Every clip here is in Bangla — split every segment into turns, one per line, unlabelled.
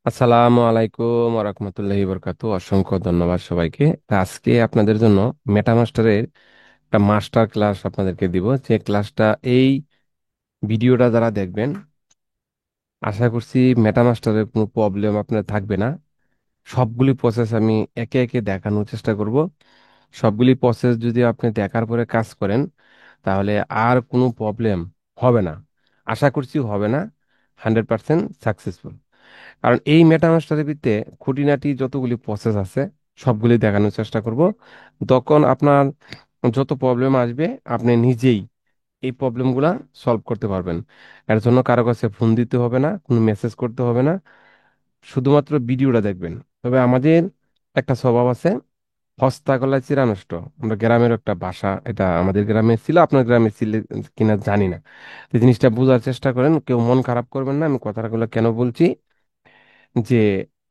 আসসালামু আলাইকুম ওরহমতুল্লাহি বরকাতু। অসংখ্য ধন্যবাদ সবাইকে। তা আজকে আপনাদের জন্য মেটামাস্টারের একটা মাস্টার ক্লাস আপনাদেরকে দিব, যে ক্লাসটা এই ভিডিওটা যারা দেখবেন আশা করছি মেটামাস্টারের কোনো প্রবলেম আপনার থাকবে না। সবগুলি প্রসেস আমি একে একে দেখানোর চেষ্টা করব। সবগুলি প্রসেস যদি আপনি দেখার পরে কাজ করেন তাহলে আর কোনো প্রবলেম হবে না। আশা করছি হবে না। 100% সাকসেসফুল। কারণ এই মেটামাস্টারের ভিতরে খুঁটিনাটি যতগুলি প্রসেস আছে সবগুলি দেখানোর চেষ্টা করব। তখন আপনার যত প্রবলেম আসবে আপনি নিজেই এই প্রবলেমগুলা সলভ করতে পারবেন। এর জন্য কারো কাছে ফোন দিতে হবে না, কোনো মেসেজ করতে হবে না, শুধুমাত্র ভিডিওটা দেখবেন। তবে আমাদের একটা স্বভাব আছে, হস্তা কলায় চিরা নষ্ট। আমরা গ্রামের একটা ভাষা, এটা আমাদের গ্রামে ছিল, আপনার গ্রামে ছিল কিনা জানি না। এই জিনিসটা বোঝার চেষ্টা করেন, কেউ মন খারাপ করবেন না। আমি কথাগুলো কেন বলছি, যে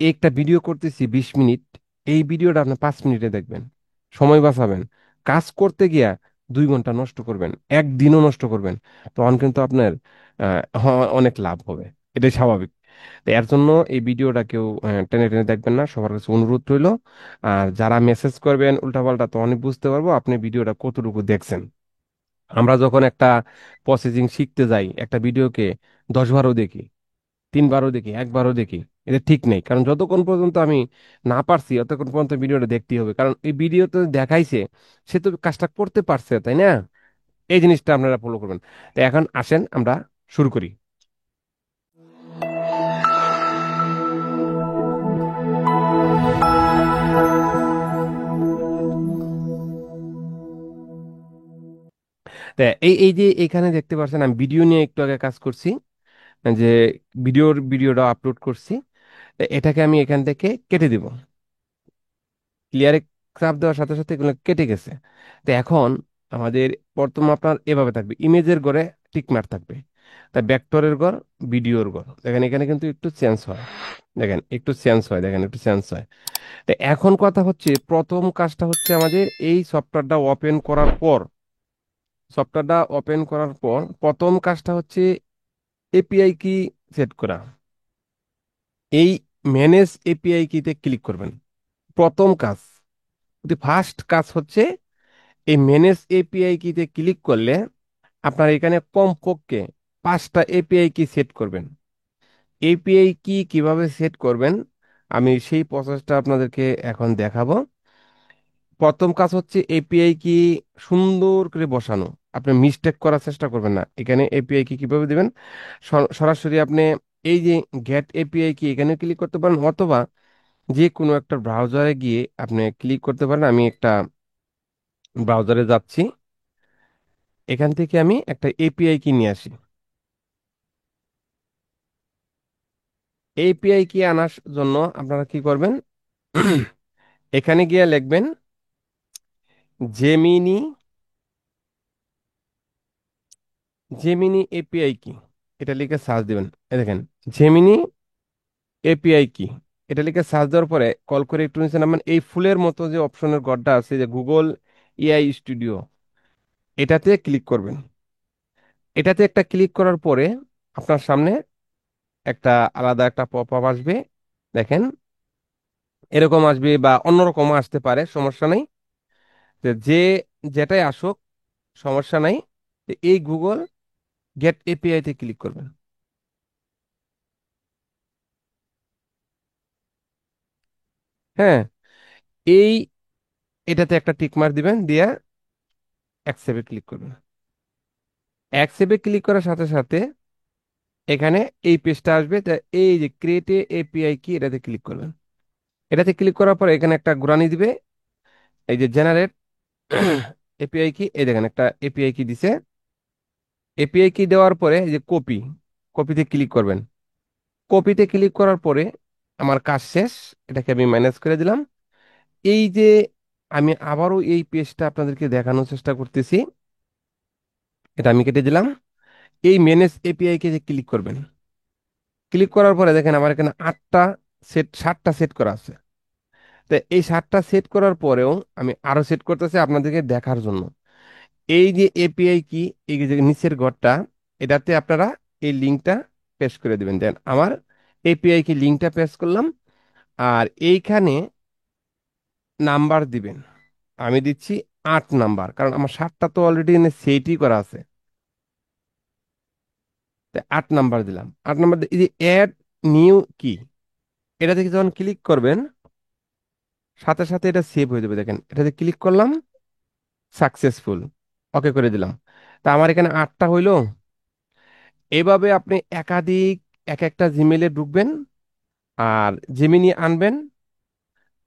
একটা ভিডিও করতেছি 20 মিনিট, এই ভিডিওটা আপনি 5 মিনিটে দেখবেন, সময় বাঁচাবেন। কাজ করতে গিয়া 2 ঘন্টা নষ্ট করবেন, একদিনও নষ্ট করবেন, তখন কিন্তু আপনার অনেক লাভ হবে। এটাই স্বাভাবিক। তো এর জন্য এই ভিডিওটা কেউ টেনে টেনে দেখবেন না, সবার কাছে অনুরোধ রইল। আর যারা মেসেজ করবেন উল্টাপাল্টা, তো অনেক বুঝতে পারবো আপনি ভিডিওটা কতটুকু দেখছেন। আমরা যখন একটা প্রসেসিং শিখতে যাই, একটা ভিডিওকে 10 বারও দেখি, 3 বারও দেখি, একবারও দেখি, এটা ঠিক নেই। কারণ যতক্ষণ পর্যন্ত আমি না পারছি ততক্ষণ পর্যন্ত ভিডিওটা দেখতেই হবে, কারণ এই ভিডিও তো দেখাইছে, সে তো কাজটা করতে পারছে, তাই না? এই জিনিসটা আপনারা ফলো করবেন। তো এখন আসেন আমরা শুরু করি। তা এই এই যে এখানে দেখতে পাচ্ছেন আমি ভিডিও নিয়ে একটু আগে কাজ করছি, যে ভিডিওটা আপলোড করছি। তো এটাকে আমি এখান থেকে কেটে দিব। ক্লিয়ারে চাপ দেওয়ার সাথে সাথে এগুলো কেটে গেছে। তো এখন আমাদের প্রথম আপনার এভাবে থাকবে, ইমেজের ঘরে টিক মার্ক থাকবে, তাই ভেক্টরের ঘর, ভিডিওর ঘর, দেখেন এখানে কিন্তু একটু চেঞ্জ হয়। দেখেন একটু চেঞ্জ হয়, দেখেন একটু চেঞ্জ হয়। তো এখন কথা হচ্ছে, প্রথম কাজটা হচ্ছে আমাদের এই সফটওয়্যারটা ওপেন করার পর, প্রথম কাজটা হচ্ছে এপিআই কি সেট করা। এই ম্যানেজ এপিআই কিতে ক্লিক করবেন। প্রথম কাজ, ফার্স্ট কাজ হচ্ছে এই ম্যানেজ এপিআই কিতে ক্লিক করলে আপনার এখানে কমপক্ষে 5টা এপিআই কি সেট করবেন। এপিআই কি কিভাবে সেট করবেন আমি সেই প্রসেসটা আপনাদেরকে এখন দেখাবো। প্রথম কাজ হচ্ছে এপিআই কি সুন্দর করে বসানো। আপনি মিস্টেক করার চেষ্টা করবেন না। এখানে এপিআই কি কিভাবে দিবেন, সরাসরি আপনি এই যে গেট এপিআই কি এখানে ক্লিক করতে পারেন, অথবা যে কোনো একটা ব্রাউজারে গিয়ে আপনি ক্লিক করতে পারেন। আমি একটা ব্রাউজারে যাচ্ছি, এখান থেকে আমি একটা এপিআই কি নিয়ে আসি। এপিআই কি আনার জন্য আপনারা কি করবেন, এখানে গিয়ে লিখবেন জেমিনি, এপিআই কি, এটা লিখে সার্চ দিবেন। এই দেখেন জেমিনি এপিআই কি, এটা লিখে সার্চ দেওয়ার পরে কল করে একটু নিচে নামান, এই ফুলের মতো যে অপশনের ঘরটা আছে, যে গুগল এআই স্টুডিও, এটাতে ক্লিক করবেন। এটাতে একটা ক্লিক করার পরে আপনার সামনে একটা আলাদা একটা পপ আপ আসবে। দেখেন এরকম আসবে বা অন্যরকম আসতে পারে, সমস্যা নেই। যে যেটাই আসুক সমস্যা নাই। তো এই গুগল গেট এপিআই তে ক্লিক করবেন। হ্যাঁ, এই এটাতে একটা টিক মার্ক দিবেন, দিয়ে অ্যাকসেপ্টে ক্লিক করবেন। অ্যাকসেপ্টে ক্লিক করার সাথে সাথে এখানে এই পেজটা আসবে। তা এই যে ক্রিয়েট এপিআই কি, এটাতে ক্লিক করবেন। এটাতে ক্লিক করার পর এখানে একটা ঘুরানি দিবে, এই যে জেনারেট এপিআই কি, এই দেখেন একটা এপিআই কি দিছে। এপিআই কি দেওয়ার পরে এই যে কপিতে ক্লিক করবেন। কপিতে ক্লিক করার পরে আমার কাজ শেষ, এটাকে আমি ম্যানেজ করে দিলাম। এই যে আমি আবারও এই পেজটা আপনাদেরকে দেখানোর চেষ্টা করতেছি, এটা আমি কেটে দিলাম। এই ম্যানেজ এপিআই কে যে ক্লিক করবেন, ক্লিক করার পরে দেখেন আমার এখানে 7টা সেট করা আছে। তো এই 7টা সেট করার পরেও আমি আরো সেট করতেছি আপনাদেরকে দেখার জন্য। এই যে এপিআই কি, এই যে নিচের ঘরটা, এটাতে আপনারা এই লিঙ্কটা পেস্ট করে দিবেন। দেন আমার এপিআই কি লিঙ্কটা পেস্ট করলাম, আর এইখানে নাম্বার দিবেন। আমি দিচ্ছি 8 নাম্বার, কারণ আমার 7টা তো অলরেডি এনে সেটই করা আছে। তাই 8 নাম্বার দিলাম। 8 নাম্বার এই যে অ্যাড নিউ কি, এটা থেকে যখন ক্লিক করবেন সাথে সাথে এটা সেভ হয়ে যাবে। দেখেন এটাতে ক্লিক করলাম, সাকসেসফুল, ওকে করে দিলাম। তা আমার এখানে 8টা হইলো। এভাবে আপনি একাধিক এক একটা জিমেলে ঢুকবেন আর জেমিনি আনবেন,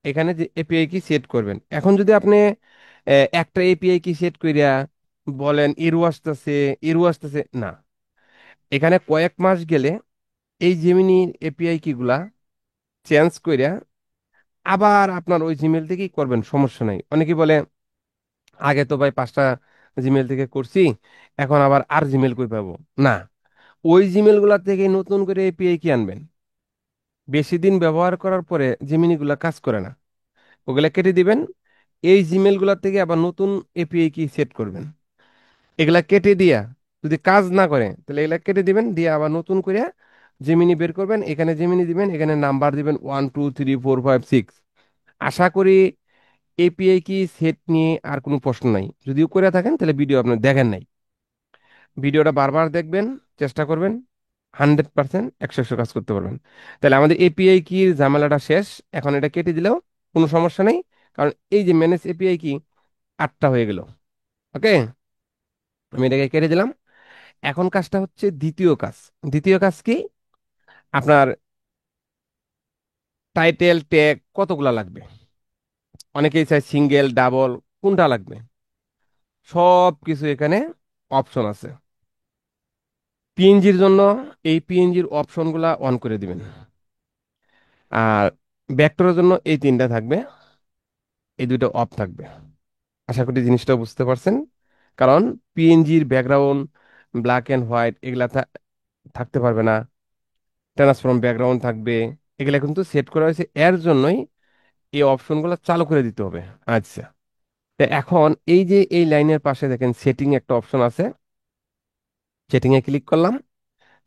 এখানে যে এপিআই কি সেট করবেন। এখন যদি আপনি একটা এপিআই কি সেট কইরা বলেন এরু আসতেছে, এরু আসতেছে না, এখানে কয়েক মাস গেলে এই জেমিনি এপিআই কি গুলা চেঞ্জ কইরা আবার আপনার ওই জিমেল থেকেই করবেন, সমস্যা নাই। অনেকে বলে আগে তো ভাই 5টা জিমেল থেকে করছি, এখন আবার আর জিমেল কই পাবো। না, ওই জিমেল গুলা থেকে নতুন করে এপিআই কি আনবেন। বেশি দিন ব্যবহার করার পরে জিমিনি গুলা কাজ করে না, ওগুলা কেটে দিবেন। এই জিমেল গুলা থেকে আবার নতুন এপিআই কি সেট করবেন। এগুলা কেটে দিয়া যদি কাজ না করে তাহলে এগুলা কেটে দিবেন, দিয়ে আবার নতুন করে জেমিনি বের করবেন। এখানে জেমিনি দিবেন, এখানে নাম্বার দিবেন 1 2 3 4 5 6। আশা করি এপিআই কি সেট নিয়ে আর কোনো প্রশ্ন নাই। যদিও করে থাকেন তাহলে ভিডিও আপনার দেখেন নাই। ভিডিওটা বারবার দেখবেন, চেষ্টা করবেন, 100% 100 কাজ করতে পারবেন। তাহলে আমাদের এপিআই কির ঝামেলাটা শেষ। এখন এটা কেটে দিলেও কোনো সমস্যা নেই, কারণ এই যে ম্যানেজ এপিআই কি 8টা হয়ে গেল। ওকে, আমি এটাকে কেটে দিলাম। এখন কাজটা হচ্ছে দ্বিতীয় কাজ। দ্বিতীয় কাজ কি, আপনার টাইটেল ট্যাগ কতগুলা লাগবে। অনেকেই চায় সিঙ্গেল ডাবল কোনটা লাগবে, সব কিছু এখানে অপশন আছে। পিএনজির জন্য এই পিএনজির অপশনগুলা অন করে দিবেন। আর ভেক্টরের জন্য এই 3টা থাকবে, এই দুটো অফ থাকবে। আশা করি জিনিসটা বুঝতে পারছেন। কারণ পিএনজির ব্যাকগ্রাউন্ড ব্ল্যাক এন্ড হোয়াইট এগুলা থাকতে পারবে না, ট্রান্সফর্ম ব্যাকগ্রাউন্ড থাকবে। এগুলা কিন্তু সেট করা হয়েছে এর জন্যই, এই অপশনগুলো চালু করে দিতে হবে। আচ্ছা, তো এখন এই যে এই লাইনের পাশে দেখেন সেটিং একটা অপশন আছে, সেটিং এ ক্লিক করলাম।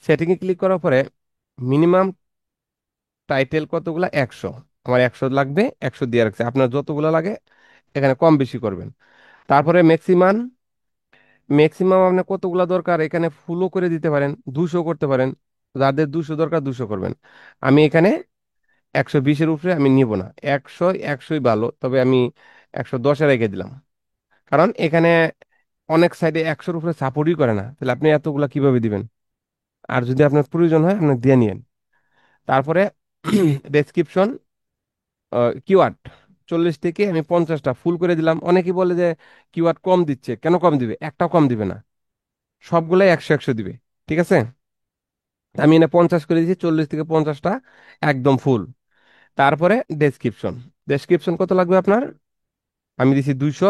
সেটিং এ ক্লিক করার পরে মিনিমাম টাইটেল কতগুলা, 100। আমার 100 লাগবে, 100 দিয়ে রাখছে। আপনার যতগুলো লাগে এখানে কম বেশি করবেন। তারপরে ম্যাক্সিমাম, ম্যাক্সিমাম আপনার কতগুলা দরকার এখানে ফুলও করে দিতে পারেন, 200 করতে পারেন। যাদের 200 দরকার 200 করবেন। আমি এখানে 120-এর উপরে আমি নিব না। 100, 100ই ভালো, তবে আমি 110-এ রেখে দিলাম। কারণ এখানে অনেক সাইডে 100-এর উপরে সাপোর্টই করে না, তাহলে আপনি এতগুলা কিভাবে দিবেন। আর যদি আপনার প্রয়োজন হয় আপনি দিয়ে নিয়েন। তারপরে ডেসক্রিপশন, কিওয়ার্ড 40 থেকে আমি 50টা ফুল করে দিলাম। অনেকেই বলে যে কিওয়ার্ড কম দিচ্ছে, কেন কম দিবে, একটাও কম দিবে না, সবগুলাই 100 100 দিবে। ঠিক আছে, আমি এনে 50 করে দিয়েছি, 40 থেকে 50টা একদম ফুল। তারপরে ডেসক্রিপশন, ডেসক্রিপশন কত লাগবে আপনার, আমি দিছি 200,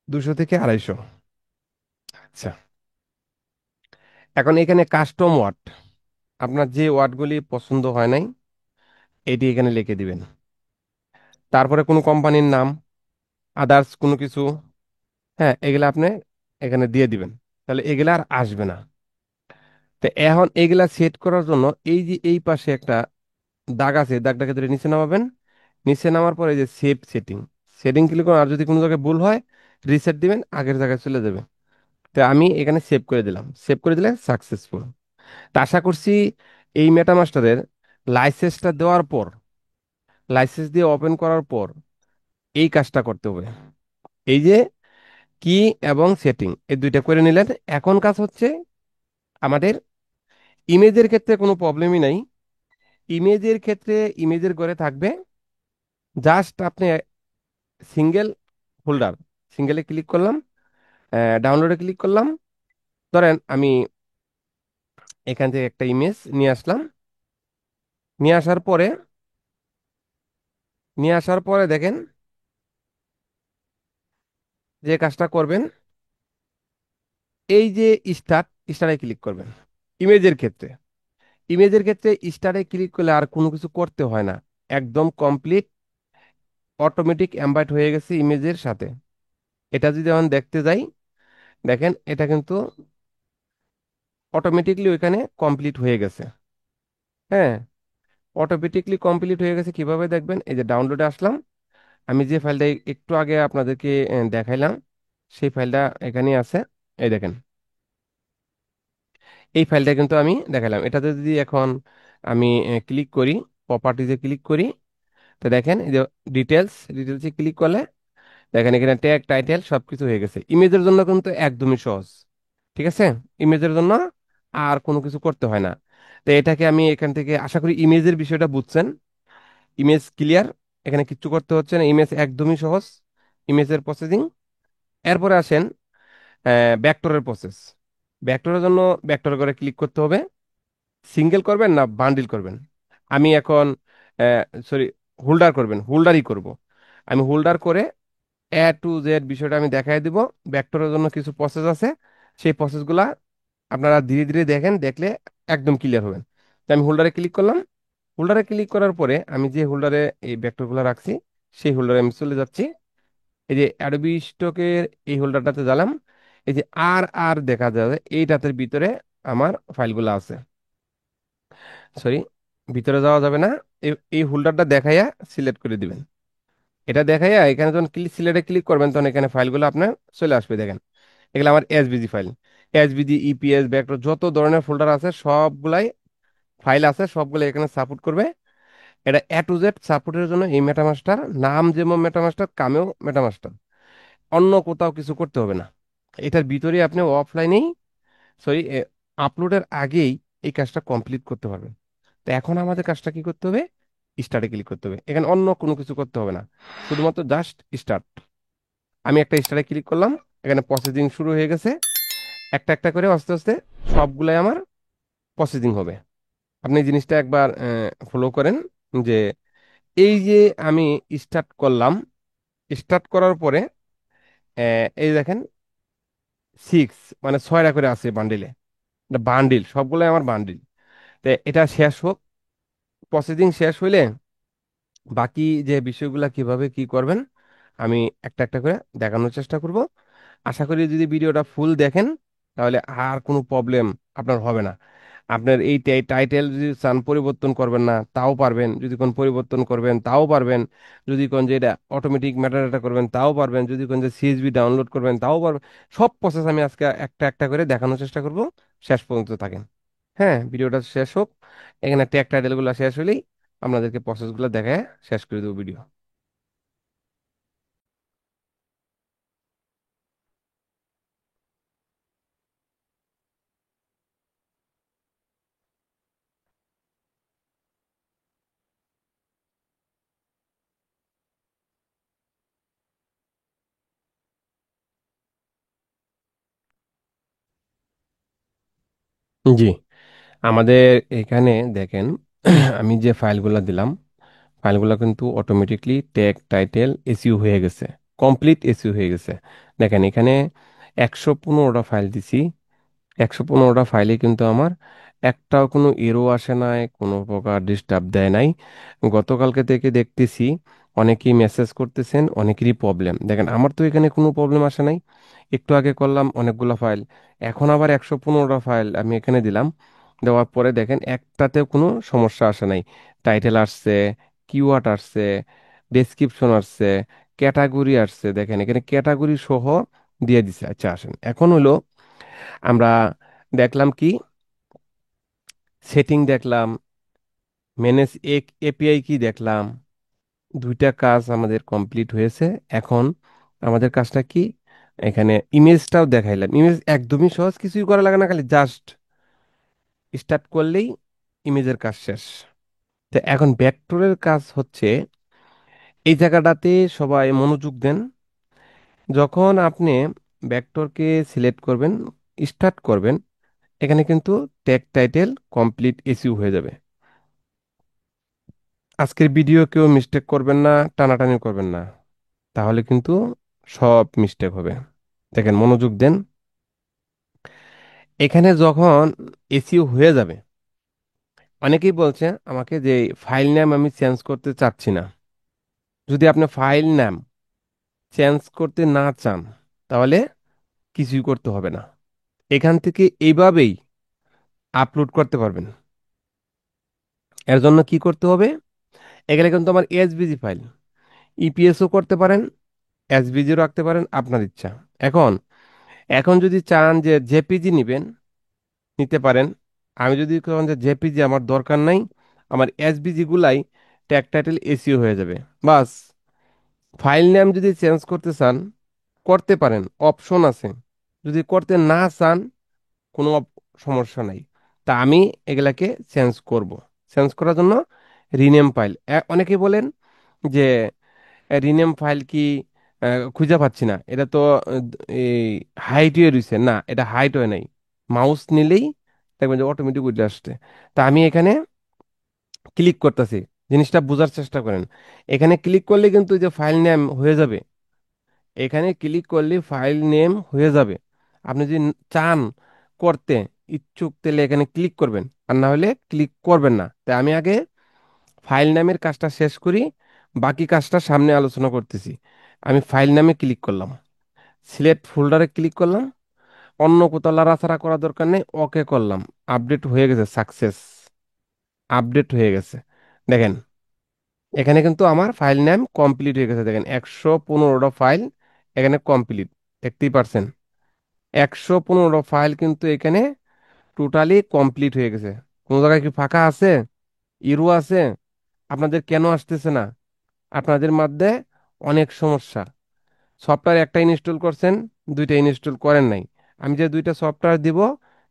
200 থেকে 250। আচ্ছা, এখন এখানে কাস্টম ওয়ার্ড, আপনার যে ওয়ার্ডগুলি পছন্দ হয় নাই এটি এখানে লিখে দিবেন। তারপরে কোনো কোম্পানির নাম, আদার্স কোনো কিছু, হ্যাঁ এগুলা আপনি এখানে দিয়ে দিবেন। তাহলে এগুলা আর আসবে না। তো এখন এগুলা সেট করার জন্য এই যে এই পাশে একটা দাগ আছে, দাগটাকে ধরে নিচে নামাবেন। নিচে নামার পরে এই যে সেভ সেটিং, সেটিং ক্লিক করুন। আর যদি কোনো জায়গায় ভুল হয় রিসেট দিবেন, আগের জায়গায় চলে যাবে। তো আমি এখানে সেভ করে দিলাম, সেভ করে দিলে সাকসেসফুল। তা আশা করছি এই মেটামাস্টারের লাইসেন্সটা দেওয়ার পর, লাইসেন্স দিয়ে ওপেন করার পর এই কাজটা করতে হবে। এই যে কি এবং সেটিং এই দুইটা করে নিলেন। এখন কাজ হচ্ছে আমাদের ইমেজের ক্ষেত্রে কোনো প্রবলেমই নাই। ইমেজের ক্ষেত্রে ইমেজের ঘরে থাকবে জাস্ট আপনি সিঙ্গেল ফোল্ডার, সিঙ্গেলে ক্লিক করলাম, ডাউনলোডে ক্লিক করলাম। ধরেন আমি এখান থেকে একটা ইমেজ নিয়ে আসলাম। নিয়ে আসার পরে, নিয়ে আসার পরে দেখেন যে কাজটা করবেন, এই যে স্টারে ক্লিক করবেন। ইমেজের ক্ষেত্রে, ইমেজের ক্ষেত্রে স্টারে ক্লিক করলে আর কোনো কিছু করতে হয় না, একদম কমপ্লিট অটোমেটিক এমবাইড হয়ে গেছে ইমেজের সাথে। এটা যদি এখন দেখতে যাই, দেখেন এটা কিন্তু অটোমেটিকলি ওইখানে কমপ্লিট হয়ে গেছে। হ্যাঁ, অটোমেটিকলি কমপ্লিট হয়ে গেছে। কিভাবে দেখবেন? এই যে ডাউনলোডে আসলাম, আমি যে ফাইলটা একটু আগে আপনাদেরকে দেখাইলাম, সেই ফাইলটা এখানে আছে। এই দেখেন, এই ফাইলটা কিন্তু আমি দেখালাম। এটাতে যদি এখন আমি ক্লিক করি, প্রপার্টিজে ক্লিক করি, তো দেখেন এই যে ডিটেলসে ক্লিক করলে দেখেন এখানে ট্যাগ টাইটেল সবকিছু হয়ে গেছে। ইমেজের জন্য কিন্তু একদমই সহজ, ঠিক আছে? ইমেজের জন্য আর কোনো কিছু করতে হয় না। তো এটাকে আমি এখান থেকে আশা করি ইমেজের বিষয়টা বুঝছেন। ইমেজ ক্লিয়ার, এখানে কিচ্ছু করতে হচ্ছে না, ইমেজ একদমই সহজ, ইমেজের প্রসেসিং। এরপরে আসেন ভেক্টরের প্রসেস। ভেক্টরের জন্য ভেক্টর করে ক্লিক করতে হবে। সিঙ্গেল করবেন না বান্ডিল করবেন? আমি এখন সরি, হোল্ডার করবেন, হোল্ডারই করব। আমি হোল্ডার করে A to Z বিষয়টা আমি দেখাই দিব। ভেক্টরের জন্য কিছু প্রসেস আছে, সেই প্রসেসগুলা আপনারা ধীরে ধীরে দেখেন, দেখলে একদম ক্লিয়ার হবেন। তো আমি হোল্ডারে ক্লিক করলাম। হোল্ডারে ক্লিক করার পরে আমি যে হোল্ডারে এই ভেক্টরগুলো রাখছি, সেই হোল্ডারে আমি চলে যাচ্ছি। এই যে অ্যাডোবি স্টকের এই হোল্ডারটাতে গেলাম। এই যে আর আর দেখা যাবে, এইটাতে ভিতরে আমার ফাইলগুলো আছে। সরি, ভিতরে যাওয়া যাবে না। এই হোল্ডারটা দেখাইয়া সিলেক্ট করে দিবেন। এটা দেখাইয়া এখানে যখন সিলেক্টে ক্লিক করবেন, তখন এখানে ফাইলগুলো আপনার চলে আসবে। দেখেন, এগুলো আমার SVG file. SVG, EPS, vector, যত ধরনের ফোল্ডার আছে সবগুলাই ফাইল আছে, সবগুলো এখানে সাপোর্ট করবে। এটা A to Z সাপোর্টের জন্য এই মেটামাস্টার, নাম যেমন মেটামাস্টার, কামেও মেটামাস্টার। অন্য কোথাও কিছু করতে হবে না। এটার ভিতরে আপনি অফলাইনেই, সরি, আপলোডের আগেই এই কাজটা কমপ্লিট করতে পারবেন। তো এখন আমাদের কাজটা কি করতে হবে? স্টার্টে ক্লিক করতে হবে। এখানে অন্য কোনো কিছু করতে হবে না, শুধুমাত্র জাস্ট স্টার্ট। আমি একটা স্টার্টে ক্লিক করলাম, এখানে প্রসেসিং শুরু হয়ে গেছে। একটা একটা করে আস্তে আস্তে সবগুলাই আমার প্রসেসিং হবে। আপনি এই জিনিসটা একবার ফলো করেন, যে এই যে আমি স্টার্ট করলাম, স্টার্ট করার পরে এই দেখেন 6, মানে 6টা করে আছে বান্ডিলে। এটা বান্ডিল, সবগুলোই আমার বান্ডিল। তো এটা শেষ হোক, প্রসেসিং শেষ হইলে বাকি যে বিষয়গুলো কিভাবে কি করবেন আমি একটা একটা করে দেখানোর চেষ্টা করব। আশা করি যদি ভিডিওটা ফুল দেখেন, তাহলে আর কোনো প্রবলেম আপনার হবে না। আপনার এই টাইটেল যদি চান পরিবর্তন করবেন না তাও পারবেন, যদি কোন পরিবর্তন করবেন তাও পারবেন, যদি কোন যে এটা অটোমেটিক ম্যাটার করবেন তাও পারবেন, যদি কোন যে সিএসভি ডাউনলোড করবেন তাও পারবেন। সব প্রসেস আমি আজকে একটা একটা করে দেখানোর চেষ্টা করব। শেষ পর্যন্ত থাকেন। হ্যাঁ, ভিডিওটা শেষ হোক, এখানে ট্যাগ টাইটেলগুলো শেষ হলেই আপনাদেরকে প্রসেসগুলো দেখায় শেষ করে দেবো ভিডিও। জি, আমাদের এখানে দেখেন আমি যে ফাইলগুলো দিলাম, ফাইলগুলো কিন্তু অটোমেটিকলি ট্যাগ টাইটেল এসইউ হয়ে গেছে, কমপ্লিট এসইউ হয়ে গেছে। দেখেন এখানে 115টা ফাইল দিছি। 115টা ফাইলে কিন্তু আমার একটাও কোনো এরো আসে নাই, কোনো প্রকার ডিস্টার্ব দেয় নাই। গতকালকে থেকে দেখতেছি অনেকেই মেসেজ করতেছেন, অনেকেরই প্রবলেম। দেখেন আমার তো এখানে কোনো প্রবলেম আসে নাই। একটু আগে করলাম অনেকগুলো ফাইল, এখন আবার 115টা ফাইল আমি এখানে দিলাম। দেওয়ার পরে দেখেন একটাতেও কোনো সমস্যা আসে নাই। টাইটেল আসছে, কিওয়ার্ড আসছে, ডেসক্রিপশন আসছে, ক্যাটাগরি আসছে। দেখেন এখানে ক্যাটাগরি সহ দিয়ে দিছে। আচ্ছা আসেন, এখন হলো আমরা দেখলাম কি, সেটিং দেখলাম, ম্যানেজ এপিআই কি দেখলাম। দুইটা কাজ আমাদের কমপ্লিট হয়েছে। এখন আমাদের কাজটা কি? এখানে ইমেজটাও দেখাইলাম। ইমেজ একদমই সহজ, কিছুই করা লাগে না, খালি জাস্ট স্টার্ট করলেই ইমেজের কাজ শেষ। তো এখন ভেক্টরের কাজ হচ্ছে, এই জায়গাটাতে সবাই মনোযোগ দেন। যখন আপনি ভেক্টরকে সিলেক্ট করবেন, স্টার্ট করবেন, এখানে কিন্তু ট্যাগ টাইটেল কমপ্লিট এসইউ হয়ে যাবে। আজকের ভিডিও কেউ মিস্টেক করবেন না, টানাটানি করবেন না, তাহলে কিন্তু সব মিস্টেক হবে। দেখেন মনোযোগ দেন, এখানে যখন এসইও হয়ে যাবে, অনেকেই বলছে আমাকে যে ফাইল নাম আমি চেঞ্জ করতে চাচ্ছি না। যদি আপনি ফাইল নাম চেঞ্জ করতে না চান, তাহলে কিছুই করতে হবে না। এখান থেকে এইভাবেই আপলোড করতে পারবেন। এর জন্য কি করতে হবে? এখানে কিন্তু আমার এসভিজি ফাইল, ইপিএসও করতে পারেন, এসভিজিও রাখতে পারেন, আপনার ইচ্ছা। এখন এখন যদি চান যে জেপিজি নিবেন, নিতে পারেন। আমি যদি কোন যে জেপিজি আমার দরকার নাই, আমার এসভিজি গুলাই ট্যাগ টাইটেল এসিও হয়ে যাবে, বাস। ফাইল নেম যদি চেঞ্জ করতে চান করতে পারেন, অপশন আছে। যদি করতে না চান কোনো সমস্যা নাই। তা আমি এগুলাকে চেঞ্জ করব। চেঞ্জ করার জন্য রিনেম ফাইল, অনেকে বলেন যে রিনেম ফাইল কি খুঁজে পাচ্ছি না, এটা তো এই হাইট হয়ে রয়েছে। না, এটা হাইট হয় নাই, মাউস নিলেই দেখবেন যে অটোমেটিক উঠে আসছে। তা আমি এখানে ক্লিক করতেছি, জিনিসটা বোঝার চেষ্টা করেন। এখানে ক্লিক করলে কিন্তু যে ফাইল নেম হয়ে যাবে, এখানে ক্লিক করলে ফাইল নেম হয়ে যাবে। আপনি যদি চান করতে ইচ্ছুক তাহলে এখানে ক্লিক করবেন, আর না হলে ক্লিক করবেন না। তাই আমি আগে ফাইল নামের কাজটা শেষ করি, বাকি কাজটা সামনে আলোচনা করতেছি। আমি ফাইল নামে ক্লিক করলাম, সিলেক্ট ফোল্ডারে ক্লিক করলাম, অন্য কোথাও লাড়াচাড়া করার দরকার নেই, ওকে করলাম। আপডেট হয়ে গেছে, সাকসেস, আপডেট হয়ে গেছে। দেখেন এখানে কিন্তু আমার ফাইল নেম কমপ্লিট হয়ে গেছে। দেখেন 115টা ফাইল এখানে কমপ্লিট, দেখতেই পারছেন। 115 ফাইল কিন্তু এখানে টোটালি কমপ্লিট হয়ে গেছে। কোনো জায়গায় কি ফাঁকা আছে, ইরো আছে? আপনাদের কেন আসতেছে না? আপনাদের মধ্যে অনেক সমস্যা। সফটওয়্যার একটা ইনস্টল করছেন, দুইটা ইনস্টল করেন নাই। আমি যে দুইটা সফটওয়্যার দিব,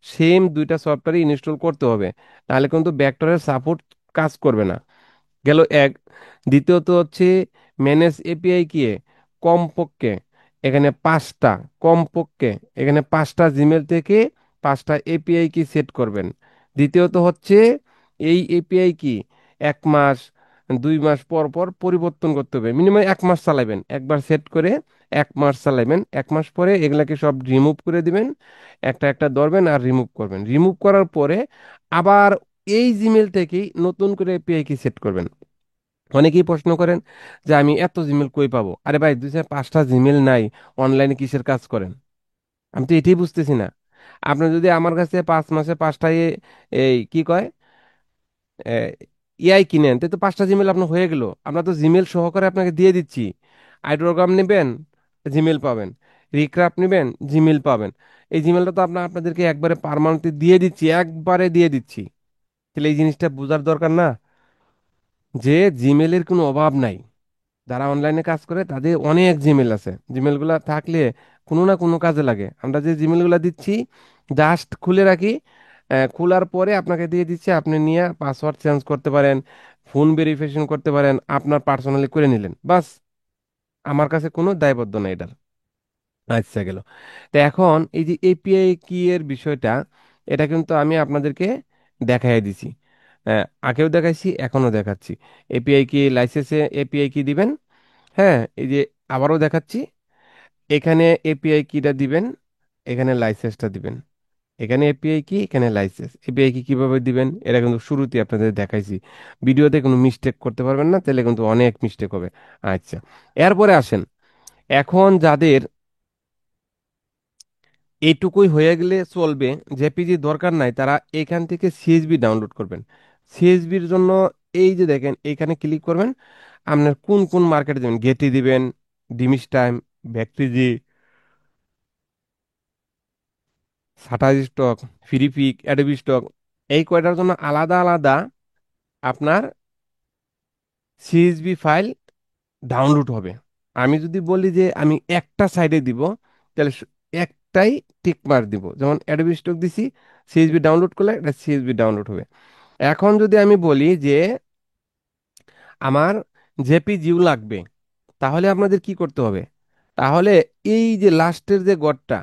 সেম দুইটা সফটওয়্যারই ইনস্টল করতে হবে, তাহলে কিন্তু ভেক্টরের সাপোর্ট কাজ করবে না। গেল এক। দ্বিতীয়ত হচ্ছে ম্যানেজ এপিআই কি, কমপক্ষে এখানে 5টা, কমপক্ষে এখানে 5টা জিমেল থেকে 5টা এপিআই কি সেট করবেন। দ্বিতীয়ত হচ্ছে এই এপিআই কি 1 মাস 2 মাস পর পর পরিবর্তন করতে হবে, মিনিমাম 1 মাস চালাবেন, একবার সেট করে 1 মাস চালাবেন। 1 মাস পরে এগুলাকে সব রিমুভ করে দিবেন, একটা একটা ধরবেন আর রিমুভ করবেন। রিমুভ করার পরে আবার এই জিমেল থেকেই নতুন করে এপিআই কি সেট করবেন। অনেকেই প্রশ্ন করেন যে আমি এত জিমেল কই পাবো? আরে ভাই, 2 4 5টা জিমেল নাই, অনলাইনে কিসের কাজ করেন? আমি তো এটাই বুঝতেছি না। আপনি যদি আমার কাছে 5 মাসে 5টা এই কি কয় এআই কিনেন, তো 5টা জিমেল আপনার হয়ে গেল। আমরা তো জিমেল সহকারে আপনাকে দিয়ে দিচ্ছি। আইড্রোগ্রাম নেবেন, জিমেল পাবেন। রিক্রাফট নেবেন, জিমেল পাবেন। এই জিমেলটা তো আপনাদেরকে একবারে পার্মানেন্টলি দিয়ে দিচ্ছি, একবারে দিয়ে দিচ্ছি। তাহলে এই জিনিসটা বোঝার দরকার না যে জিমেলের কোনো অভাব নাই। যারা অনলাইনে কাজ করে তাদের অনেক জিমেল আছে, জিমেলগুলো থাকলে কোনো না কোনো কাজে লাগে। আমরা যে জিমেলগুলো দিচ্ছি জাস্ট খুলে রাখি, খোলার পরে আপনাকে দিয়ে দিচ্ছি, আপনি নিয়ে পাসওয়ার্ড চেঞ্জ করতে পারেন, ফোন ভেরিফিকেশন করতে পারেন, আপনার পার্সোনালি করে নিলেন, বাস। আমার কাছে কোনো দায়বদ্ধ নাই এটার। আচ্ছা, গেল। তো এখন এই যে এপিআই কি এর বিষয়টা, এটা কিন্তু আমি আপনাদেরকে দেখাই দিছি। আগেও দেখাইছি, এখনো দেখাচ্ছি। এপিআই কি লাইসেন্সে এপিআই কি দিবেন। হ্যাঁ, এই যে আবারও দেখাচ্ছি। এখানে এপিআই কিটা দিবেন, এখানে লাইসেন্সটা দিবেন। এখানে এপিআই কি, এখানে লাইসেন্স। এপিআই কি কিভাবে দিবেন এটা কিন্তু শুরুতে আপনাদের দেখাইছি। ভিডিওতে কোনো মিস্টেক করতে পারবেন না, তাহলে কিন্তু অনেক মিস্টেক হবে। আচ্ছা, এরপরে আসেন। এখন যাদের এইটুকুই হয়ে গেলে চলবে, জেপিজি দরকার নাই, তারা এখান থেকে সিএসবি ডাউনলোড করবেন। সিএসবির জন্য এই যে দেখেন এখানে ক্লিক করবেন। আপনার কোন কোন মার্কেটে দেবেন, গেটি দিবেন, Dreamstime, Vecteezy, Shutterstock, Freepik, Adobe Stock, এই কয়টার জন্য আলাদা আলাদা আপনার সিএসবি ফাইল ডাউনলোড হবে। আমি যদি বলি যে আমি একটা সাইডে দিব, তাহলে একটাই টিক মার্ক দিব। যেমন অ্যাডোবি স্টক দিছি, সিএসবি ডাউনলোড করলে এটা সিএসবি ডাউনলোড হবে। এখন যদি আমি বলি যে আমার জেপিজিও লাগবে, তাহলে আপনাদের কি করতে হবে? তাহলে এই যে লাস্টের যে গড়টা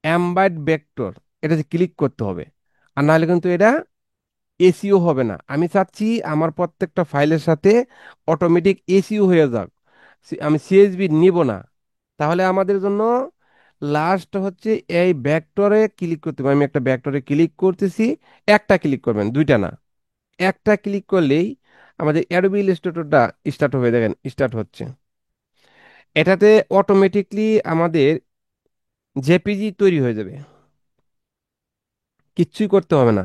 এমবাইড ভেক্টর, এটাতে ক্লিক করতে হবে। আর নাহলে কিন্তু এটা এসিও হবে না। আমি চাচ্ছি আমার প্রত্যেকটা ফাইলের সাথে অটোমেটিক এসিও হয়ে যাক, আমি সিএসবি নিব না। তাহলে আমাদের জন্য লাস্ট হচ্ছে এই ভেক্টরে ক্লিক করতে হবে। আমি একটা ভেক্টরে ক্লিক করতেছি, একটা ক্লিক করবেন, দুইটা না। একটা ক্লিক করলেই আমাদের অ্যাডোবি ইলাস্ট্রেটরটা স্টার্ট হবে, দেখেন স্টার্ট হচ্ছে। এটাতে অটোমেটিকলি আমাদের জেপিজি তৈরি হয়ে যাবে, কিচ্ছুই করতে হবে না।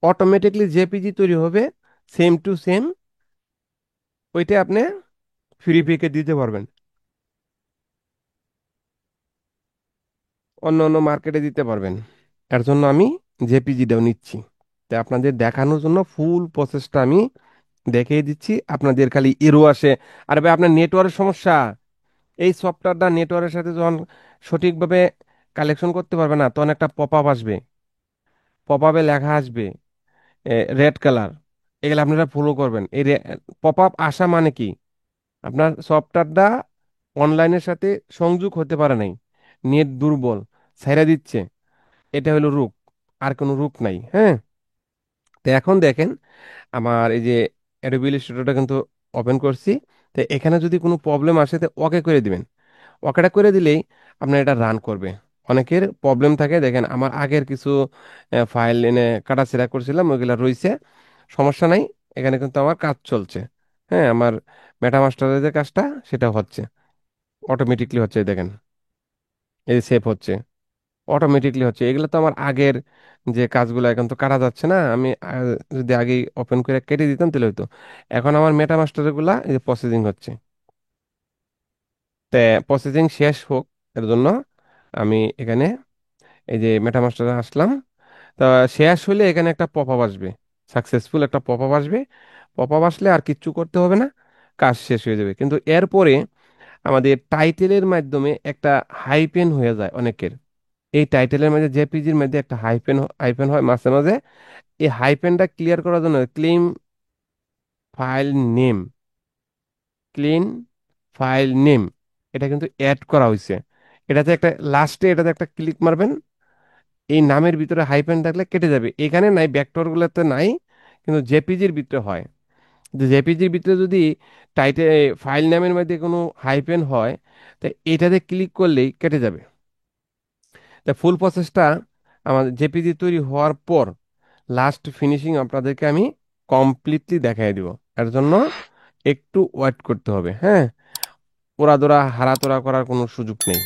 অটোমেটিকলি জেপিজি তৈরি হবে, সেম টু সেম ওইটা আপনি ফ্রি পেকে দিতে পারবেন, অন্য অন্য মার্কেটে দিতে পারবেন। এর জন্য আমি জেপিজিটাও নিচ্ছি। তাই আপনাদের দেখানোর জন্য ফুল প্রসেসটা আমি দেখিয়ে দিচ্ছি, আপনাদের খালি এরো আসে। আর ভাই আপনার নেটওয়ার্কের সমস্যা, এই সফটওয়্যারটা নেটওয়ার্কের সাথে যখন সঠিকভাবে কালেকশন করতে পারবে না, তখন একটা পপ আপ আসবে, পপ আপে লেখা আসবে রেড কালার, এগুলো আপনারা ফলো করবেন। এই পপ আপ আসা মানে কি, আপনার সফটওয়্যারটা অনলাইনের সাথে সংযোগ হতে পারে নাই, নেট দুর্বল, ছাইড়া দিচ্ছে, এটা হলো রোগ, আর কোনো রোগ নাই। হ্যাঁ, তো এখন দেখেন আমার এই যে অ্যাডোবি ইলাস্ট্রেটরটা কিন্তু ওপেন করছি। তো এখানে যদি কোনো প্রবলেম আসে তো ওকে করে দিবেন, ওকেটা করে দিলেই আপনার এটা রান করবে। অনেকের প্রবলেম থাকে, দেখেন আমার আগের কিছু ফাইল এনে কাটাছেড়া করছিলাম, ওইগুলা রইছে, সমস্যা নাই। এখানে কিন্তু আমার কাজ চলছে। হ্যাঁ, আমার মেটামাস্টারের যে কাজটা সেটা হচ্ছে, অটোমেটিকলি হচ্ছে, এই দেখেন এই সেভ হচ্ছে, অটোমেটিকলি হচ্ছে। এগুলো তো আমার আগের যে কাজগুলো এখন তো কাটা যাচ্ছে না, আমি যদি আগে ওপেন করে কেটে দিতাম তাহলে হতো। এখন আমার মেটামাস্টার গুলা এই যে প্রসেসিং হচ্ছে, তে প্রসেসিং শেষ হোক, এর জন্য আমি এখানে এই যে মেটামাস্টারে আসলাম। তা শেষ হলে এখানে একটা পপ আপ আসবে, সাকসেসফুল একটা পপ আপ আসবে। পপ আপ আসলে আর কিচ্ছু করতে হবে না, কাজ শেষ হয়ে যাবে। কিন্তু এরপরে আমাদের টাইটেলের মাধ্যমে একটা হাইপেন হয়ে যায় অনেকের। এই টাইটেলের মধ্যে জেপিজির মধ্যে একটা হাইপেন হাইপেন হয় মাঝে মাঝে। এই হাইপেনটা ক্লিয়ার করার জন্য clean file name, clean file name, এটা কিন্তু অ্যাড করা হয়েছে। এটাতে একটা লাস্টে এটাতে একটা ক্লিক মারবেন, এই নামের ভিতরে হাইপেন থাকলে কেটে যাবে। এখানে নাই, ভেক্টরগুলোতে নাই, কিন্তু জেপিজির ভিতরে হয়। জেপিজির ভিতরে যদি টাইটে ফাইল নামের মধ্যে কোনো হাইপেন হয়, তা এটাতে ক্লিক করলেই কেটে যাবে। তা ফুল প্রসেসটা আমাদের জেপিজি তৈরি হওয়ার পর লাস্ট ফিনিশিং আপনাদেরকে আমি কমপ্লিটলি দেখাই দিব। এর জন্য একটু ওয়েট করতে হবে। হ্যাঁ, ওড়াদোড়া হারাতোড়া করার কোনো সুযোগ নেই।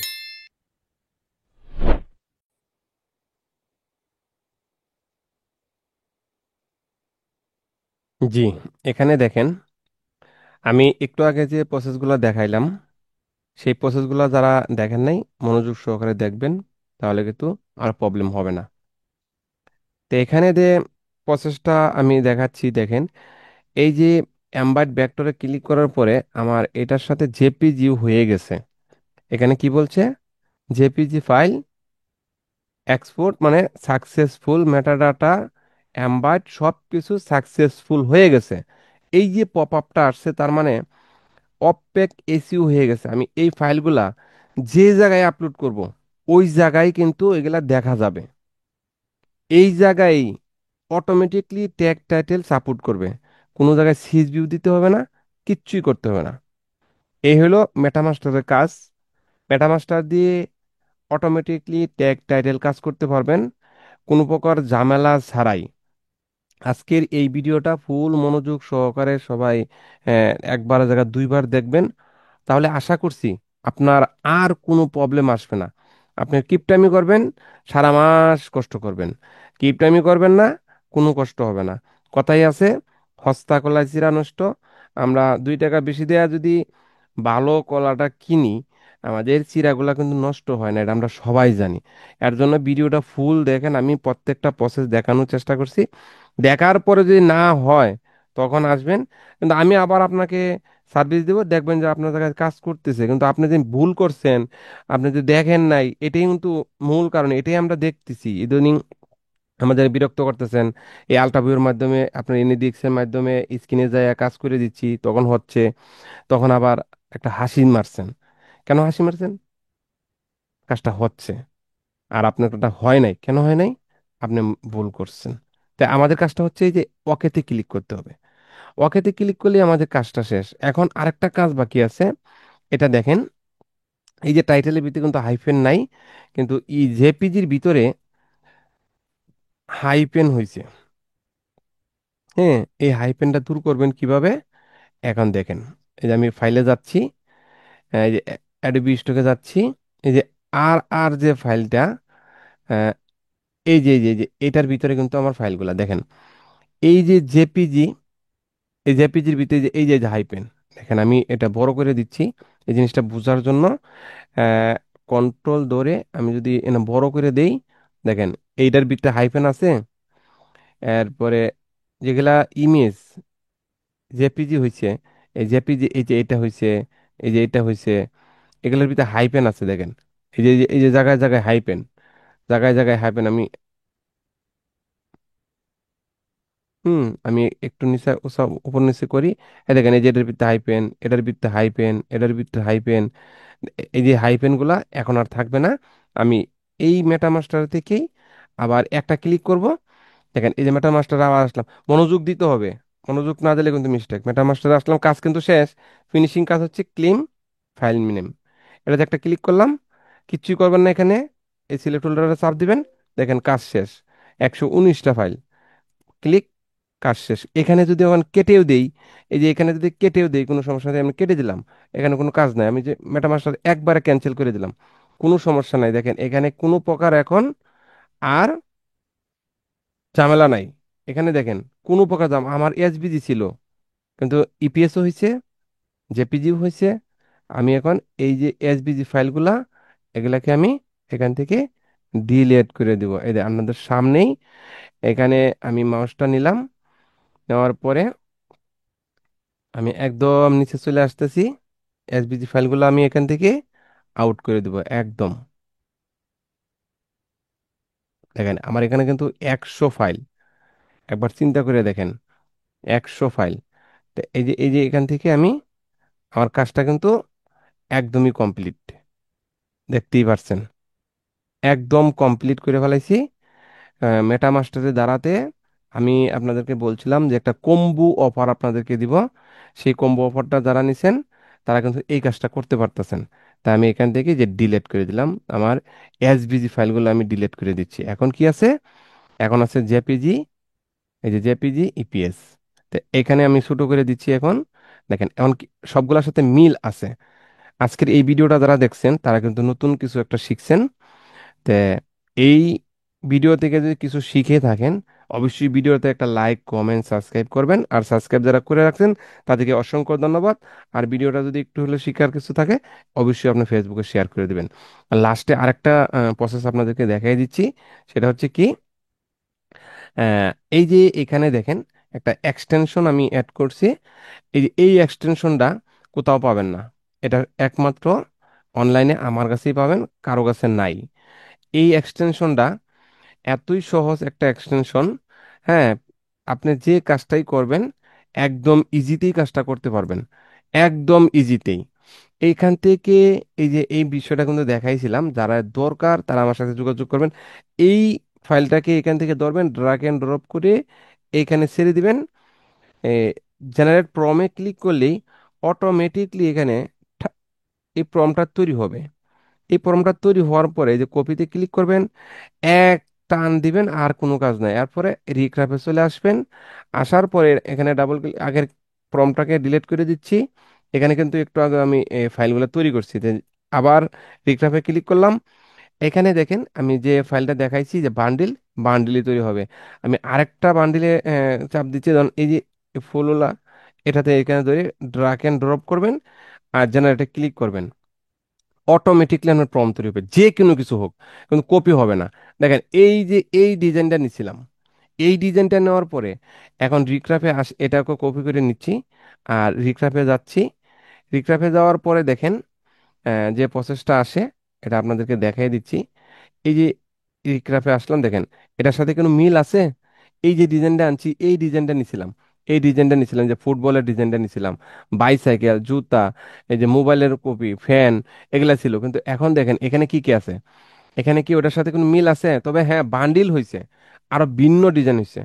জি, এখানে দেখেন আমি একটু আগে যে প্রসেসগুলো দেখাইলাম, সেই প্রসেসগুলো যারা দেখেন নাই মনোযোগ সহকারে দেখবেন, তাহলে কিন্তু আর প্রবলেম হবে না। তো এখানে যে প্রসেসটা আমি দেখাচ্ছি দেখেন, এই যে এমবাইড ভেক্টরে ক্লিক করার পরে আমার এটার সাথে জেপিজি হয়ে গেছে। এখানে কি বলছে, জেপিজি ফাইল এক্সপোর্ট মানে সাকসেসফুল, মেটাডাটা এমবাইড সব কিছু সাকসেসফুল হয়ে গেছে। এই যে পপ আপটা আসছে তার মানে অপেক এসিও হয়ে গেছে। আমি এই ফাইলগুলা যে জায়গায় আপলোড করব, ওই জায়গায় কিন্তু এগুলা দেখা যাবে। এই জায়গায় অটোমেটিকলি ট্যাগ টাইটেল সাপোর্ট করবে, কোনো জায়গায় সিজ ভিউ দিতে হবে না, কিচ্ছুই করতে হবে না। এই হলো মেটামাস্টারের কাজ। মেটামাস্টার দিয়ে অটোমেটিকলি ট্যাগ টাইটেল কাজ করতে পারবেন কোনো প্রকার ঝামেলা ছাড়াই। আজকের এই ভিডিওটা ফুল মনোযোগ সহকারে সবাই একবার জায়গা দুইবার দেখবেন, তাহলে আশা করছি আপনার আর কোনো প্রবলেম আসবে না। আপনি কিপটামি করবেন, সারা মাস কষ্ট করবেন, কিপটামি করবেন না, কোনো কষ্ট হবে না। কথাই আছে, হস্তা কলাই চিরা নষ্ট। আমরা 2 টাকা বেশি দেয়া যদি ভালো কলাটা কিনি, আমাদের চিরাগুলা কিন্তু নষ্ট হয় না, এটা আমরা সবাই জানি। এর জন্য ভিডিওটা ফুল দেখেন, আমি প্রত্যেকটা প্রসেস দেখানোর চেষ্টা করছি। দেখার পরে যদি না হয় তখন আসবেন, কিন্তু আমি আবার আপনাকে সার্ভিস দেবো, দেখবেন যে আপনার কাছে কাজ করতেছে। কিন্তু আপনি যে ভুল করছেন, আপনি যে দেখেন নাই, এটাই কিন্তু মূল কারণ। এটাই আমরা দেখতেছি ইদানিং আমাদের বিরক্ত করতেছেন। এই আলট্রাভিউর মাধ্যমে আপনার এনএডিএক্স এর মাধ্যমে স্ক্রিনে যায় কাজ করে দিচ্ছি, তখন হচ্ছে, তখন আবার একটা হাসি মারছেন। কেন হাসি মারছেন? কাজটা হচ্ছে, আর আপনার ওটা হয় নাই, কেন হয় নাই? আপনি ভুল করছেন। তাই আমাদের কাজটা হচ্ছে এই যে ওকেতে ক্লিক করতে হবে। ওকেতে ক্লিক করলে আমাদের কাজটা শেষ। এখন আরেকটা কাজ বাকি আছে, এটা দেখেন, এই যে টাইটেলের ভিতরে কিন্তু হাইফেন নাই, কিন্তু ই জেপিজির ভিতরে হাইফেন হয়েছে। হ্যাঁ, এই হাইফেনটা দূর করবেন কিভাবে? এখন দেখেন, এই যে আমি ফাইলে যাচ্ছি, এই যে অ্যাডোবি স্টকে যাচ্ছি, এই যে আর আর যে ফাইলটা, আহ, এই যে এটার ভিতরে কিন্তু আমার ফাইলগুলা দেখেন, এই যে জেপিজি, এই জেপিজির ভিতরে এই যে হাইপেন, দেখেন আমি এটা বড় করে দিচ্ছি এই জিনিসটা বোঝার জন্য। কন্ট্রোল ধরে আমি যদি এনে বড় করে দেই, দেখেন এইটার ভিতরে হাইপেন আছে। এরপরে যেগুলা ইমেজ জেপিজি হয়েছে, এই জেপিজি এই যে এটা হয়েছে, এই যে এটা হয়েছে, এগুলোর ভিতরে হাইপেন আছে দেখেন। এই যে জায়গায় জায়গায় হাইপেন, জায়গায় জায়গায় হাইপেন আমি। আমি একটু নিচে উপর নিচে করি। এই দেখেন এই যে এটার ভিতরে হাইপেন, এটার ভিতরে হাইপেন, এটার ভিতরে হাইপেন। এই যে হাইপেন গুলা এখন আর থাকবে না। আমি এই মেটামাস্টার থেকেই আবার একটা ক্লিক করব। দেখেন এই যে মেটামাস্টার আবার আসলাম, মনোযোগ দিতে হবে। মনোযোগ না দিলে কিন্তু মিস্টেক। মেটামাস্টারে আসলাম, কাজ কিন্তু শেষ। ফিনিশিং কাজ হচ্ছে ক্লিন ফাইল নেম। এটাতে একটা ক্লিক করলাম, কিচ্ছুই করবেন না এখানে। এই সিলেক্ট হোল্ডারে চাপ দিবেন, দেখেন কাজ শেষ। 119টা ফাইল, ক্লিক, কাজ শেষ। এখানে যদি এখন কেটেও দেই, এই যে এখানে যদি কেটেও দেই কোনো সমস্যা নেই, আমি কেটে দিলাম, এখানে কোনো কাজ নাই। আমি যে মেটামাস্টার একবারে ক্যান্সেল করে দিলাম, কোনো সমস্যা নাই। দেখেন এখানে কোনো প্রকার এখন আর ঝামেলা নাই। এখানে দেখেন কোনো প্রকার আমার এসবিজি ছিল, কিন্তু ইপিএসও হয়েছে, জেপিজিও হয়েছে। আমি এখন এই যে এসবিজি ফাইলগুলা, এগুলাকে আমি এখান থেকে ডিলিট করে দিব। এই যে আপনাদের সামনেই এখানে আমি মাউসটা নিলাম, নেওয়ার পরে আমি একদম নিচে চলে আসতেছি। এসবিজি ফাইলগুলো আমি এখান থেকে আউট করে দেবো একদম। দেখেন আমার এখানে কিন্তু 100 ফাইল, একবার চিন্তা করে দেখেন, 100 ফাইল। তো এই যে এখান থেকে আমি আমার কাজটা কিন্তু একদমই কমপ্লিট, দেখতেই পারছেন, একদম কমপ্লিট করে ফেলাইছি। মেটামাস্টারের দ্বারাতে আমি আপনাদেরকে বলছিলাম যে একটা কম্বো অফার আপনাদেরকে দিব। সেই কম্বো অফারটা যারা নিছেন তারা কিন্তু এই কাজটা করতে পারতেছেন। তাই আমি এখান থেকে যে ডিলিট করে দিলাম, আমার এসভিজি ফাইলগুলো আমি ডিলিট করে দিচ্ছি। এখন কি আছে? এখন আছে জেপিজি, এই যে জেপিজি ইপিএস। তো এখানে আমি ছোট করে দিচ্ছি এখন। দেখেন এখন সবগুলোর সাথে মিল আছে। আজকের এই ভিডিওটা যারা দেখছেন তারা কিন্তু নতুন কিছু একটা শিখছেন। তে এই ভিডিও থেকে যদি কিছু শিখে থাকেন, অবশ্যই ভিডিওতে একটা লাইক কমেন্ট সাবস্ক্রাইব করবেন। আর সাবস্ক্রাইব যারা করে রাখছেন তাদেরকে অসংখ্য ধন্যবাদ। আর ভিডিওটা যদি একটু হলে শিখার কিছু থাকে, অবশ্যই আপনি ফেসবুকে শেয়ার করে দিবেন। আর লাস্টে আরেকটা প্রসেস আপনাদেরকে দেখাই দিচ্ছি। সেটা হচ্ছে কি, এই যে এখানে দেখেন একটা এক্সটেনশন আমি অ্যাড করছি। এই যে এই এক্সটেনশনটা কোথাও পাবেন না, এটা একমাত্র অনলাইনে আমার কাছেই পাবেন, কারো কাছে নাই। এই এক্সটেনশনটা এতই সহজ একটা এক্সটেনশন। হ্যাঁ, আপনি যে কাজটাই করবেন একদম ইজিতেই কাজটা করতে পারবেন, একদম ইজিতেই। এইখান থেকে এই যে এই বিষয়টা কিন্তু দেখাইছিলাম, যারা দরকার তারা আমার সাথে যোগাযোগ করবেন। এই ফাইলটাকে এখান থেকে ধরবেন, ড্রাগ এন্ড ড্রপ করে এখানে ছেড়ে দিবেন। জেনারেট প্রমে ক্লিক করলেই অটোমেটিকলি এখানে ঠা- এই প্রমটা তৈরি হবে। এই ফর্মটা তৈরি হওয়ার পরে যে কপিতে ক্লিক করবেন, এক টান দিবেন, আর কোনো কাজ নাই। এরপরে রিক্রাফে চলে আসবেন। আসার পরে এখানে ডাবল ক্লিক, আগের ফর্মটাকে ডিলিট করে দিচ্ছি। এখানে কিন্তু একটু আগে আমি এই ফাইলগুলো তৈরি করছি, আবার রিক্রাফে ক্লিক করলাম। এখানে দেখেন আমি যে ফাইলটা দেখাইছি যে বান্ডিল, বান্ডিলই তৈরি হবে। আমি আরেকটা বান্ডিলে চাপ দিচ্ছি, ধরুন এই যে ফুলওলা, এটাতে এখানে ধরে ড্রাগ এন্ড ড্রপ করবেন আর জেনারেটে ক্লিক করবেন। অটোমেটিকলি আপনার প্রম্পট তৈরি হবে, যে কোনো কিছু হোক, কিন্তু কপি হবে না। দেখেন এই যে এই ডিজাইনটা নিছিলাম, এই ডিজাইনটা নেওয়ার পরে এখন রিক্রাফে এটাকে কপি করে নিচ্ছি আর রিক্রাফে যাচ্ছি। রিক্রাফে যাওয়ার পরে দেখেন যে প্রসেসটা আসে এটা আপনাদেরকে দেখাই দিচ্ছি। এই যে রিক্রাফে আসলাম, দেখেন এটার সাথে কোনো মিল আছে। এই যে ডিজাইনটা আনছি, এই ডিজাইনটা নিছিলাম, এই ডিজাইনটা নিছিলাম, যে ফুটবলের ডিজাইনটা নিছিলাম, বাইসাইকেল, জুতা, এই যে মোবাইলের কপি, ফ্যান, এগুলা ছিল। কিন্তু এখন দেখেন এখানে কি কি আছে, এখানে কি ওটার সাথে কোনো মিল আছে? তবে হ্যাঁ, বান্ডিল হয়েছে, আরো ভিন্ন ডিজাইন হয়েছে।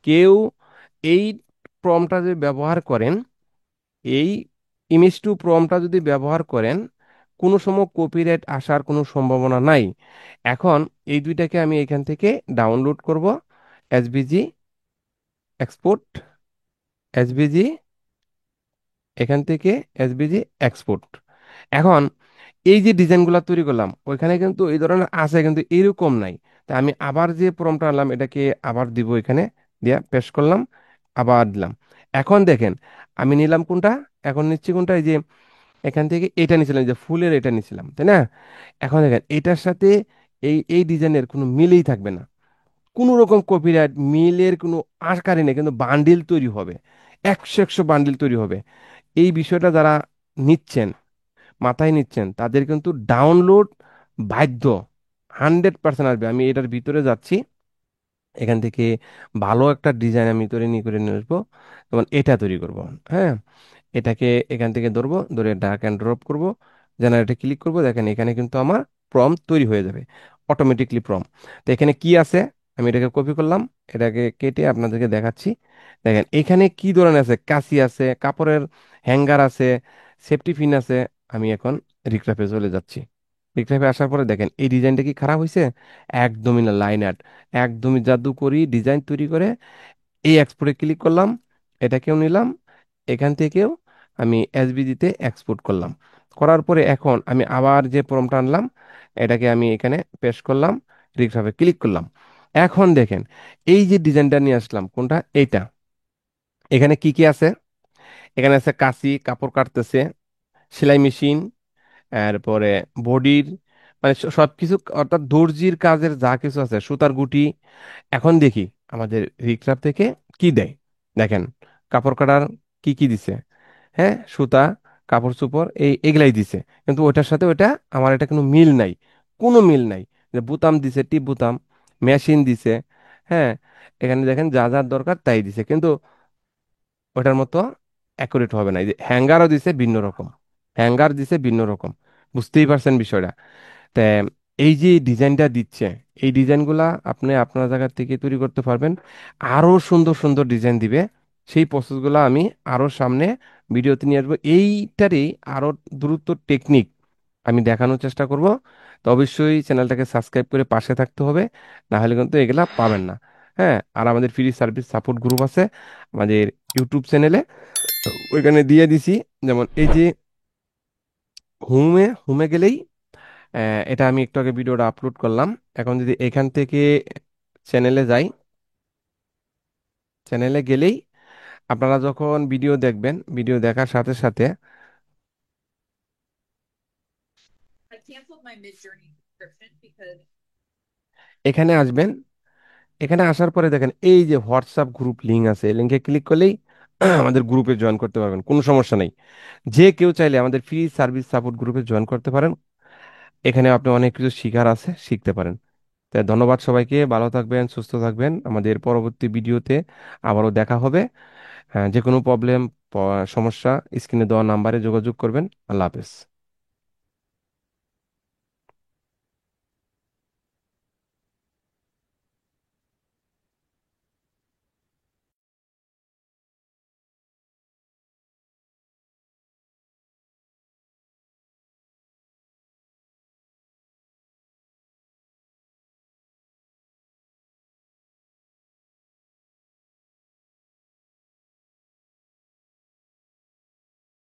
কেউ এই প্রমটা যদি ব্যবহার করেন, এই ইমেজ টু প্রমটা যদি ব্যবহার করেন, কোনো সময় কপিরাইট আসার কোনো সম্ভাবনা নাই। এখন এই দুইটাকে আমি এখান থেকে ডাউনলোড করব, এসভিজি এক্সপোর্ট, এসভিজি, এখান থেকে এসভিজি এক্সপোর্ট। এখন এই যে ডিজাইনগুলো তৈরি করলাম ওইখানে কিন্তু এই ধরনের আছে, কিন্তু এরকম নাই। তা আমি আবার যে প্রম্পটটা আনলাম এটাকে আবার দিব, এখানে দিয়া পেস্ট করলাম, আবার দিলাম। এখন দেখেন আমি নিলাম কোনটা, এখন নিচ্ছি কোনটা, এই যে এখান থেকে এটা নিছিলাম, এই যে ফুলের এটা নিছিলাম, তাই না? এখন দেখেন এটার সাথে এই ডিজাইনের কোনো মিলই থাকবে না, কোনো রকম কপিরাইট মিলের কোনো আশকারই নেই, কিন্তু বান্ডিল তৈরি হবে, 100 বান্ডিল তৈরি হবে। এই বিষয়টা যারা নিচ্ছেন, মাথায় নিচ্ছেন, তাদের কিন্তু ডাউনলোড বাধ্য, 100% আসবে। আমি এটার ভিতরে যাচ্ছি, এখান থেকে ভালো একটা ডিজাইন আমি তৈরি করে নিয়ে আসবো। যেমন এটা তৈরি করব, হ্যাঁ, এটাকে এখান থেকে ধরবো, ধরে ড্র্যাগ অ্যান্ড ড্রপ করব, জেনারেটে ক্লিক করব, দেখেন এখানে কিন্তু আমার প্রম্পট তৈরি হয়ে যাবে অটোমেটিকলি প্রম্পট। তো এখানে কি আছে, আমি এটাকে কপি করলাম, এটাকে কেটে আপনাদেরকে দেখাচ্ছি। দেখেন এখানে কি ধরনের আছে, কাঁচি আছে, কাপড়ের হ্যাঙ্গার আছে, সেফটি পিন আছে। আমি এখন রিক্রাফে চলে যাচ্ছি। রিক্রাফে আসার পরে দেখেন এই ডিজাইনটা কি খারাপ হয়েছে? একদমই না, লাইন আর্ট, একদমই জাদুকরি ডিজাইন তৈরি করে এই এক্সপোর্টে ক্লিক করলাম, এটাকেও নিলাম, এখান থেকেও আমি এসভিজিতে এক্সপোর্ট করলাম। করার পরে এখন আমি আবার যে প্রম্পটটা আনলাম, এটাকে আমি এখানে পেস্ট করলাম, রিক্সাফে ক্লিক করলাম। এখন দেখেন এই যে ডিজাইনটা নিয়ে আসলাম, কোনটা এইটা, এখানে কি কি আছে? এখানে আছে কাঁচি, কাপড় কাটতেছে, সেলাই মেশিন, এরপরে বডির, মানে সবকিছু, অর্থাৎ দর্জির কাজের যা কিছু আছে, সুতার গুটি। এখন দেখি আমাদের রিক্সার থেকে কি দেয়। দেখেন কাপড় কাটার কি কি দিছে, হ্যাঁ, সুতা, কাপড় চোপড়, এগুলাই দিছে, কিন্তু ওইটার সাথে ওইটা আমার এটা কোনো মিল নাই, কোনো মিল নাই। যে বুতাম দিছে, টিপ বুতাম, মেশিন দিছে, হ্যাঁ, এখানে দেখেন যা যা দরকার তাই দিছে, কিন্তু ওটার মতো অ্যাকুরেট হবে না। এই যে হ্যাঙ্গারও দিছে ভিন্ন রকম, হ্যাঙ্গার দিছে ভিন্ন রকম, বুঝতেই পারছেন বিষয়টা। তা এই যে ডিজাইনটা দিচ্ছে, এই ডিজাইনগুলা আপনি আপনার জায়গা থেকে তৈরি করতে পারবেন, আরো সুন্দর সুন্দর ডিজাইন দিবে। সেই প্রসেসগুলো আমি আরো সামনে ভিডিওতে নিয়ে আসবো, এইটারই আরো দ্রুত টেকনিক আমি দেখানোর চেষ্টা করব। তো অবশ্যই চ্যানেলটাকে সাবস্ক্রাইব করে পাশে থাকতে হবে, না হলে কিন্তু এগুলা পাবেন না। হ্যাঁ, আর আমাদের ফ্রি সার্ভিস সাপোর্ট গ্রুপ আছে আমাদের ইউটিউব চ্যানেলে, ওইখানে দিয়ে দিছি। যেমন এই যে হোমে হোমে গেলেই, এটা আমি একটু আগে ভিডিওটা আপলোড করলাম। এখন যদি এখান থেকে চ্যানেলে যাই, চ্যানেলে গেলেই আপনারা যখন ভিডিও দেখবেন, ভিডিও দেখার সাথে সাথে এখানে আসবেন। এখানে আসার পরে দেখেন এই যে হোয়াটসঅ্যাপ গ্রুপ লিঙ্ক আছে, লিঙ্কে ক্লিক করলেই আমাদের গ্রুপে জয়েন করতে পারবেন, কোনো সমস্যা নেই। যে কেউ চাইলে আমাদের ফ্রি সার্ভিস সাপোর্ট গ্রুপে জয়েন করতে পারেন। এখানে আপনি অনেক কিছু শিখার আছে, শিখতে পারেন। তাই ধন্যবাদ সবাইকে, ভালো থাকবেন, সুস্থ থাকবেন। আমাদের পরবর্তী ভিডিওতে আবারও দেখা হবে। হ্যাঁ, যে কোনো প্রবলেম, সমস্যা, স্ক্রিনে দেওয়া নাম্বারে যোগাযোগ করবেন। আল্লাহ হাফেজ।